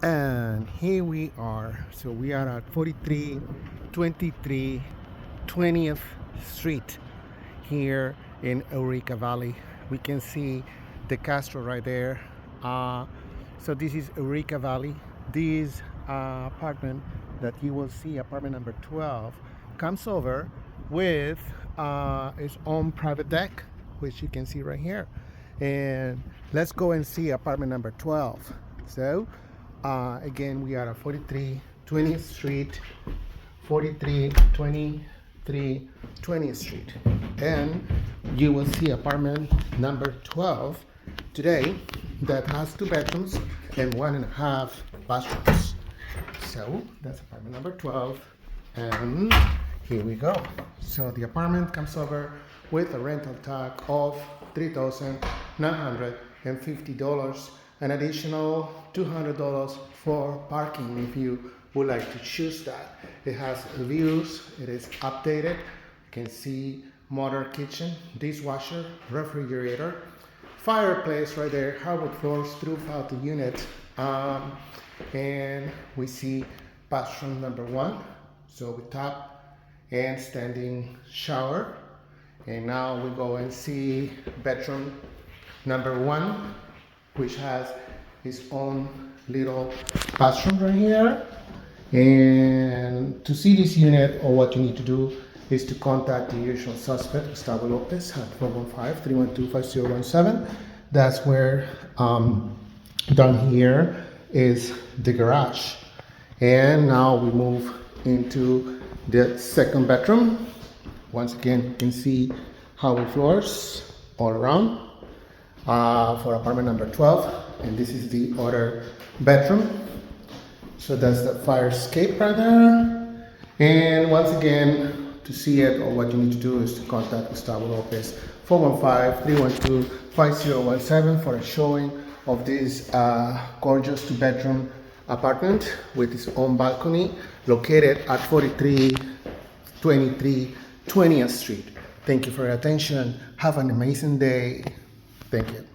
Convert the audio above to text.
And here we are. So we are at 4323 20th Street here in Eureka Valley. We can see the Castro right there. So this is Eureka Valley. This apartment that you will see, apartment number 12, comes over with its own private deck, which you can see right here. And let's go and see apartment number 12. So again, we are at 43 20th Street, 4323 20th Street. And you will see apartment number 12 today that has 2 bedrooms and 1.5 bathrooms. So that's apartment number 12. And here we go. So the apartment comes over with a rental tag of $3,950, an additional $200 for parking if you would like to choose that. It has views, it is updated. You can see modern kitchen, dishwasher, refrigerator, fireplace right there, hardwood floors throughout the unit. And we see bathroom number 1. So we tap and standing shower. And now we go and see bedroom number 1, which has its own little bathroom right here. And to see this unit, or what you need to do is to contact the usual suspect, Gustavo Lopez, at 415-312-5017. That's where down here is the garage. And now we move into the second bedroom. Once again, you can see hardwood floors all around for apartment number 12. And this is the other bedroom. So that's the fire escape right there. And once again, to see it, or what you need to do is to contact Gustavo Lopez, 415-312-5017 for a showing of this gorgeous 2-bedroom apartment with its own balcony located at 4323 20th Street. Thank you for your attention. Have an amazing day. Thank you.